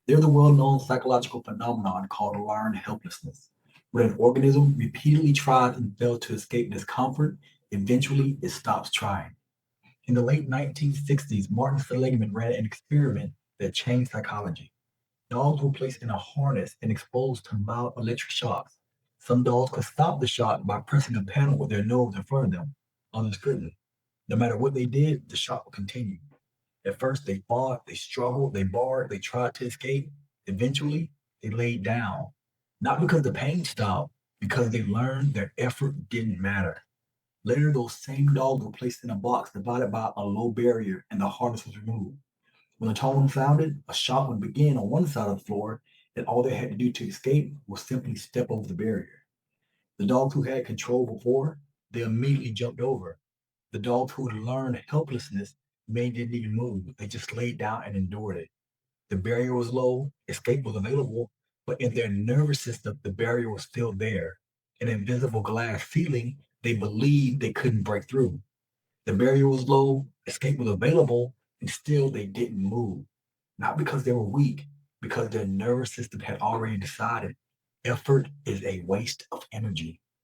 There's a well-known psychological phenomenon called learned helplessness. When an organism repeatedly tries and fails to escape discomfort, eventually it stops trying. In the late 1960s, Martin Seligman ran an experiment that changed psychology. Dogs were placed in a harness and exposed to mild electric shocks. Some dogs could stop the shock by pressing a panel with their nose in front of them. Others couldn't. No matter what they did, the shock would continue. At first, they fought, they struggled, they barked, they tried to escape. Eventually, they laid down. Not because the pain stopped, because they learned their effort didn't matter. Later, those same dogs were placed in a box divided by a low barrier and the harness was removed. When the tone sounded, a shot would begin on one side of the floor, and all they had to do to escape was simply step over the barrier. The dogs who had control before, they immediately jumped over. The dogs who had learned helplessness made didn't even move. They just laid down and endured it. The barrier was low, escape was available, but in their nervous system, the barrier was still there. An invisible glass ceiling they believed they couldn't break through. The barrier was low, escape was available, and still they didn't move. Not because they were weak, because their nervous system had already decided effort is a waste of energy.